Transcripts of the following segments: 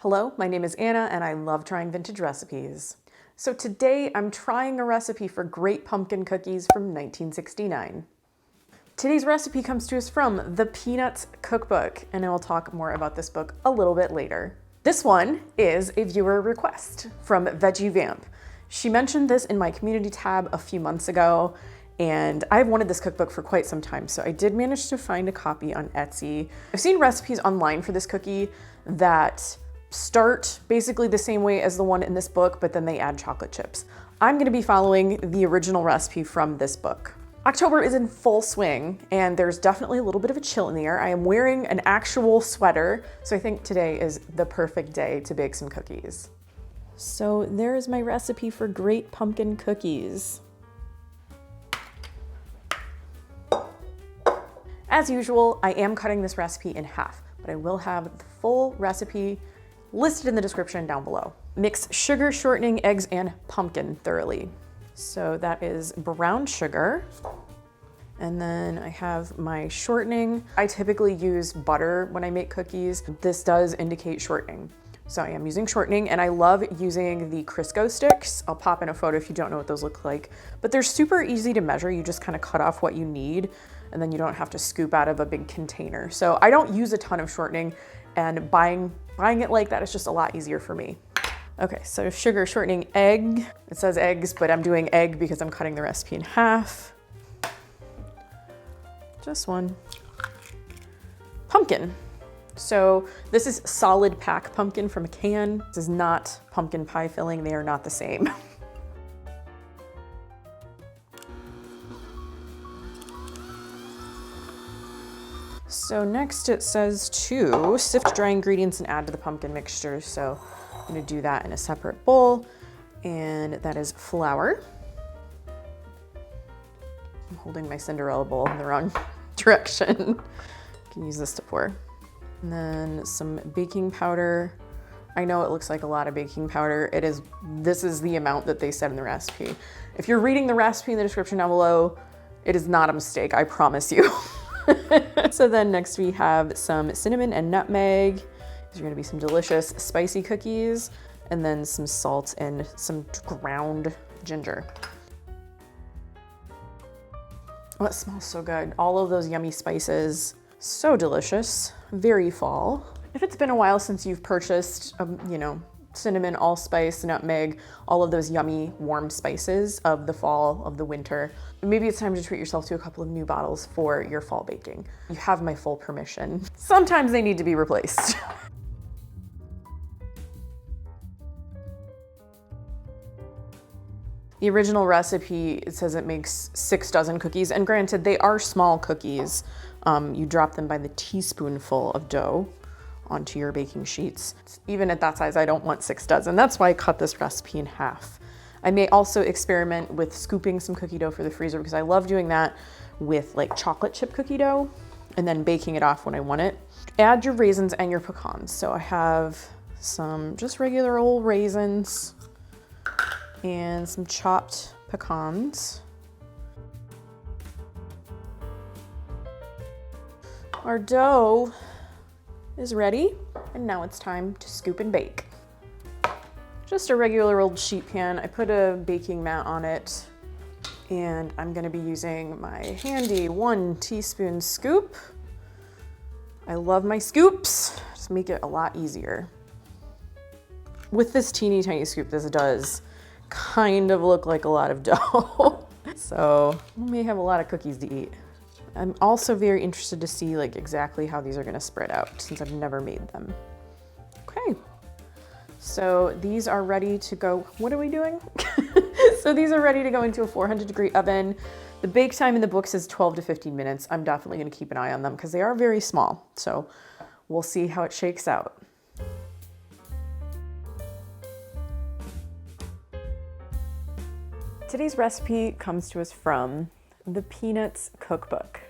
Hello, my name is Anna and I love trying vintage recipes. So today I'm trying a recipe for great pumpkin cookies from 1969. Today's recipe comes to us from the Peanuts Cookbook, and I will talk more about this book a little bit later. This one is a viewer request from Veggie Vamp. She mentioned this in my community tab a few months ago, and I've wanted this cookbook for quite some time, so I did manage to find a copy on Etsy. I've seen recipes online for this cookie that start basically the same way as the one in this book, but then they add chocolate chips. I'm gonna be following the original recipe from this book. October is in full swing, and there's definitely a little bit of a chill in the air. I am wearing an actual sweater, so I think today is the perfect day to bake some cookies. So there is my recipe for great pumpkin cookies. As usual, I am cutting this recipe in half, but I will have the full recipe listed in the description down below. Mix sugar, shortening, eggs, and pumpkin thoroughly. So that is brown sugar. And then I have my shortening. I typically use butter when I make cookies. This does indicate shortening. So I am using shortening, and I love using the Crisco sticks. I'll pop in a photo if you don't know what those look like, but they're super easy to measure. You just kind of cut off what you need, and then you don't have to scoop out of a big container. So I don't use a ton of shortening, and buying it like that is just a lot easier for me. Okay, so sugar, shortening, egg. It says eggs, but I'm doing egg because I'm cutting the recipe in half. Just one. Pumpkin. So this is solid pack pumpkin from a can. This is not pumpkin pie filling. They are not the same. So next it says to sift dry ingredients and add to the pumpkin mixture. So I'm gonna do that in a separate bowl, and that is flour. I'm holding my Cinderella bowl in the wrong direction. I can use this to pour. And then some baking powder. I know it looks like a lot of baking powder. This is the amount that they said in the recipe. If you're reading the recipe in the description down below, it is not a mistake, I promise you. So then next we have some cinnamon and nutmeg. These are gonna be some delicious spicy cookies, and then some salt and some ground ginger. Oh, it smells so good. All of those yummy spices, so delicious, very fall. If it's been a while since you've purchased, cinnamon, allspice, nutmeg, all of those yummy warm spices of the fall, of the winter, maybe it's time to treat yourself to a couple of new bottles for your fall baking. You have my full permission. Sometimes they need to be replaced. The original recipe, it says it makes 6 dozen cookies, and granted, they are small cookies. You drop them by the teaspoonful of dough onto your baking sheets. Even at that size, I don't want 6 dozen. That's why I cut this recipe in half. I may also experiment with scooping some cookie dough for the freezer, because I love doing that with like chocolate chip cookie dough and then baking it off when I want it. Add your raisins and your pecans. So I have some just regular old raisins and some chopped pecans. Our dough is ready, and now it's time to scoop and bake. Just a regular old sheet pan. I put a baking mat on it, and I'm gonna be using my handy 1 teaspoon scoop. I love my scoops, just make it a lot easier. With this teeny tiny scoop, this does kind of look like a lot of dough. So we may have a lot of cookies to eat. I'm also very interested to see like exactly how these are gonna spread out, since I've never made them. Okay, so these are ready to go. What are we doing? So these are ready to go into a 400-degree oven. The bake time in the book says 12 to 15 minutes. I'm definitely gonna keep an eye on them because they are very small. So we'll see how it shakes out. Today's recipe comes to us from the Peanuts Cookbook.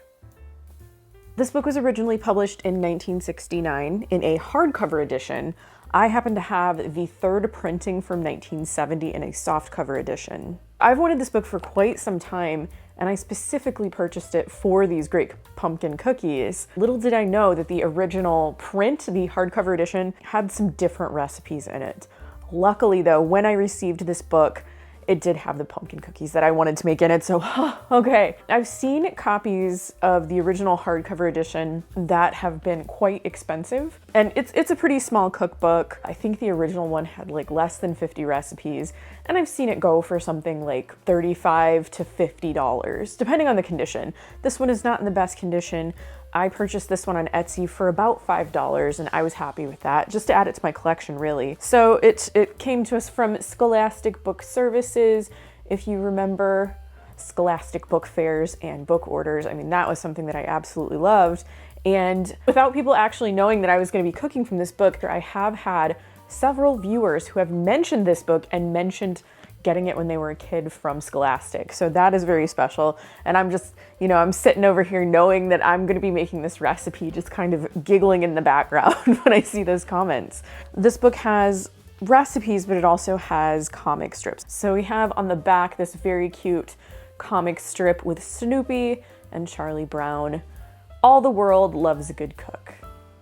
This book was originally published in 1969 in a hardcover edition. I happen to have the 3rd printing from 1970 in a softcover edition. I've wanted this book for quite some time, and I specifically purchased it for these great pumpkin cookies. Little did I know that the original print, the hardcover edition, had some different recipes in it. Luckily though, when I received this book, it did have the pumpkin cookies that I wanted to make in it, so okay. I've seen copies of the original hardcover edition that have been quite expensive, and it's a pretty small cookbook. I think the original one had like less than 50 recipes, and I've seen it go for something like $35 to $50, depending on the condition. This one is not in the best condition. I purchased this one on Etsy for about $5, and I was happy with that, just to add it to my collection, really. So it came to us from Scholastic Book Services. If you remember Scholastic book fairs and book orders, I mean, that was something that I absolutely loved. And without people actually knowing that I was going to be cooking from this book, I have had several viewers who have mentioned this book and mentioned getting it when they were a kid from Scholastic. So that is very special. And I'm just, you know, I'm sitting over here knowing that I'm gonna be making this recipe, just kind of giggling in the background when I see those comments. This book has recipes, but it also has comic strips. So we have on the back this very cute comic strip with Snoopy and Charlie Brown. All the world loves a good cook.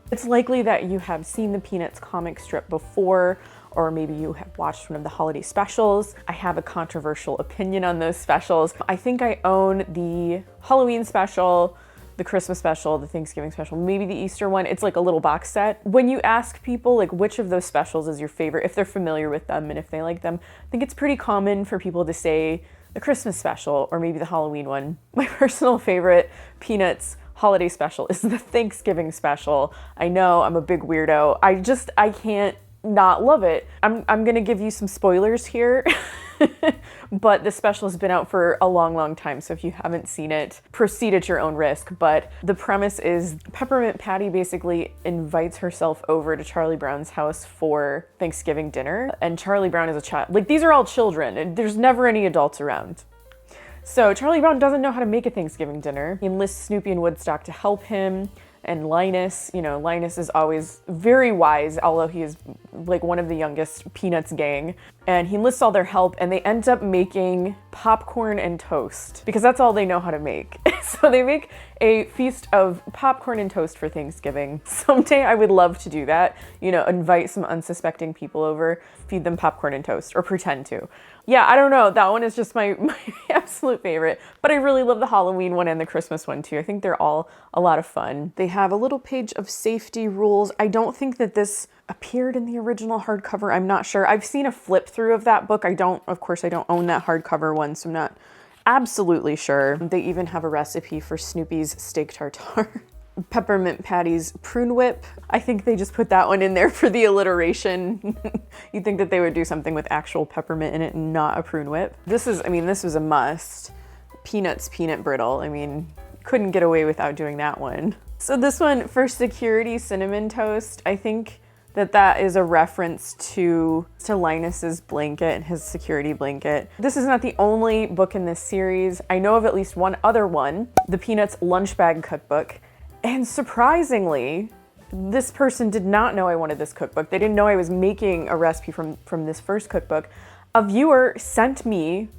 It's likely that you have seen the Peanuts comic strip before, or maybe you have watched one of the holiday specials. I have a controversial opinion on those specials. I think I own the Halloween special, the Christmas special, the Thanksgiving special, maybe the Easter one. It's like a little box set. When you ask people like which of those specials is your favorite, if they're familiar with them and if they like them, I think it's pretty common for people to say the Christmas special or maybe the Halloween one. My personal favorite Peanuts holiday special is the Thanksgiving special. I know I'm a big weirdo. I can't not love it. I'm gonna give you some spoilers here, but the special has been out for a long time, so if you haven't seen it, proceed at your own risk. But the premise is Peppermint Patty basically invites herself over to Charlie Brown's house for Thanksgiving dinner, and Charlie Brown is a child. Like, these are all children, and there's never any adults around. So Charlie Brown doesn't know how to make a Thanksgiving dinner. He enlists Snoopy and Woodstock to help him. And Linus, you know, Linus is always very wise, although he is like one of the youngest Peanuts gang. And he enlists all their help, and they end up making popcorn and toast because that's all they know how to make. So they make a feast of popcorn and toast for Thanksgiving. Someday I would love to do that. You know, invite some unsuspecting people over, feed them popcorn and toast, or pretend to. Yeah, I don't know. That one is just my absolute favorite, but I really love the Halloween one and the Christmas one too. I think they're all a lot of fun. They have a little page of safety rules. I don't think that this appeared in the original hardcover. I'm not sure. I've seen a flip through of that book. Of course, I don't own that hardcover one, so I'm not absolutely sure. They even have a recipe for Snoopy's steak tartare. Peppermint Patty's prune whip. I think they just put that one in there for the alliteration. You'd think that they would do something with actual peppermint in it and not a prune whip. This was a must. Peanuts peanut brittle. I mean, couldn't get away without doing that one. So this one, for security cinnamon toast, I think that is a reference to Linus's blanket and his security blanket. This is not the only book in this series. I know of at least one other one, the Peanuts lunch bag cookbook. And surprisingly, this person did not know I wanted this cookbook. They didn't know I was making a recipe from this first cookbook. A viewer sent me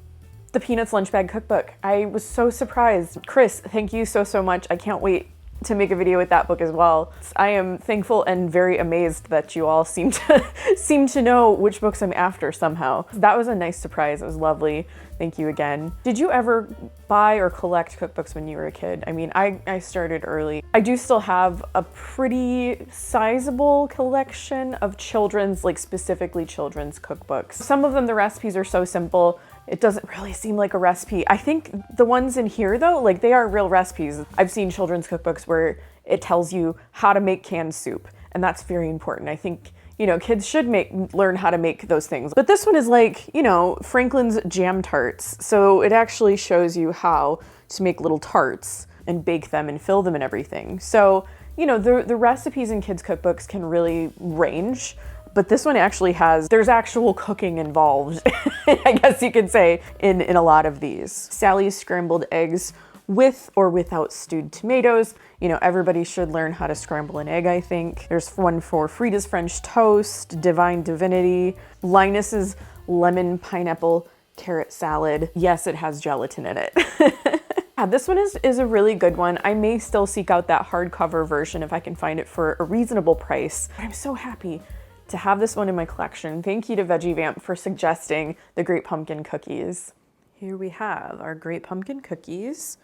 the Peanuts lunch bag cookbook. I was so surprised. Chris, thank you so much. I can't wait to make a video with that book as well. I am thankful and very amazed that you all seem to know which books I'm after somehow. That was a nice surprise. It was lovely. Thank you again. Did you ever buy or collect cookbooks when you were a kid? I mean, I started early. I do still have a pretty sizable collection of children's, like specifically children's cookbooks. Some of them, the recipes are so simple, it doesn't really seem like a recipe. I think the ones in here though, like they are real recipes. I've seen children's cookbooks where it tells you how to make canned soup, and that's very important. I think, you know, kids should learn how to make those things. But this one is like, you know, Franklin's jam tarts. So it actually shows you how to make little tarts and bake them and fill them and everything. So, you know, the recipes in kids' cookbooks can really range, but this one actually there's actual cooking involved, I guess you could say, in a lot of these. Sally's scrambled eggs with or without stewed tomatoes. You know, everybody should learn how to scramble an egg, I think. There's one for Frida's French toast, Divine Divinity, Linus's lemon pineapple carrot salad. Yes, it has gelatin in it. Yeah, this one is a really good one. I may still seek out that hardcover version if I can find it for a reasonable price. But I'm so happy to have this one in my collection. Thank you to Veggie Vamp for suggesting the Great Pumpkin cookies. Here we have our Great Pumpkin cookies.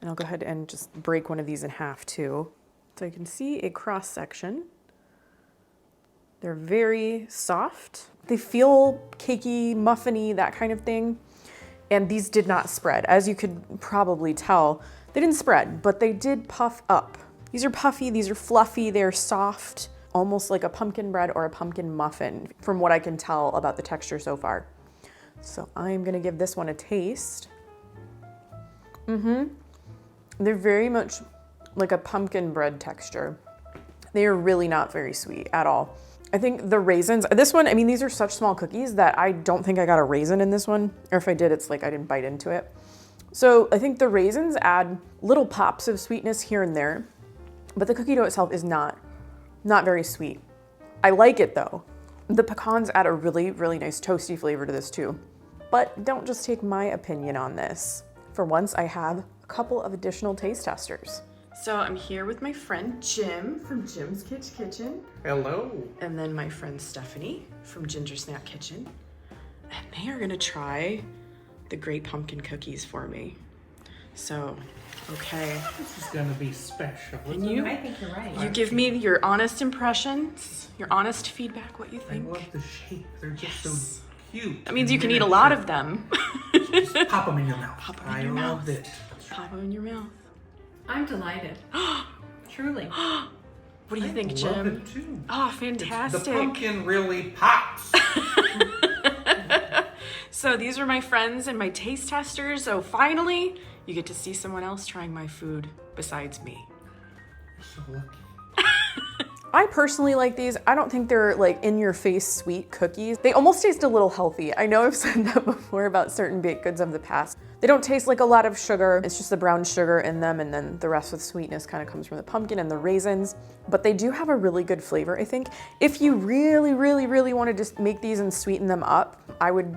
And I'll go ahead and just break one of these in half too. So you can see a cross section. They're very soft. They feel cakey, muffiny, that kind of thing. And these did not spread. As you could probably tell, they didn't spread, but they did puff up. These are puffy, these are fluffy, they're soft, almost like a pumpkin bread or a pumpkin muffin, from what I can tell about the texture so far. So I'm gonna give this one a taste. They're very much like a pumpkin bread texture. They are really not very sweet at all. I think the raisins, this one, I mean, these are such small cookies that I don't think I got a raisin in this one. Or if I did, it's like I didn't bite into it. So I think the raisins add little pops of sweetness here and there, but the cookie dough itself is not very sweet. I like it though. The pecans add a really, really nice toasty flavor to this too. But don't just take my opinion on this. For once, I have a couple of additional taste testers. So I'm here with my friend Jim from Jim's Kitchen. Hello. And then my friend Stephanie from Ginger Snap Kitchen. And they are gonna try the Great Pumpkin cookies for me. So, okay. This is gonna be special. And you, I think you're right. you give me your honest impressions, your honest feedback, what you think. I love the shape. They're just so cute. That means you can eat a lot of them. Just pop them in your mouth. Pop them in your mouth. I love it. Pop them in your mouth. I'm delighted. Truly. What do you think, I Jim? love it too. Oh, fantastic. The pumpkin really pops. So these are my friends and my taste testers. So finally, you get to see someone else trying my food besides me. You're so lucky. I personally like these. I don't think they're like in your face sweet cookies. They almost taste a little healthy. I know I've said that before about certain baked goods of the past. They don't taste like a lot of sugar. It's just the brown sugar in them, and then the rest with sweetness kind of comes from the pumpkin and the raisins. But they do have a really good flavor, I think. If you really, really, really want to just make these and sweeten them up, I would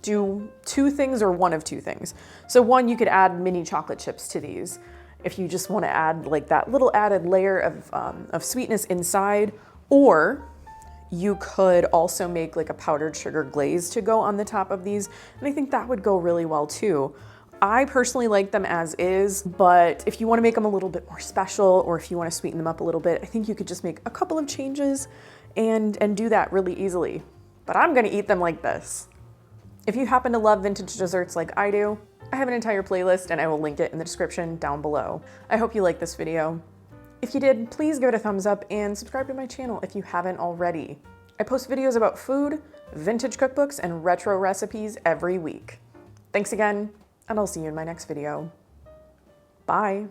do two things or one of two things. So one, you could add mini chocolate chips to these if you just want to add like that little added layer of sweetness inside, or you could also make like a powdered sugar glaze to go on the top of these. And I think that would go really well too. I personally like them as is, but if you want to make them a little bit more special, or if you want to sweeten them up a little bit, I think you could just make a couple of changes and do that really easily. But I'm gonna eat them like this. If you happen to love vintage desserts like I do, I have an entire playlist and I will link it in the description down below. I hope you liked this video. If you did, please give it a thumbs up and subscribe to my channel if you haven't already. I post videos about food, vintage cookbooks, and retro recipes every week. Thanks again, and I'll see you in my next video. Bye.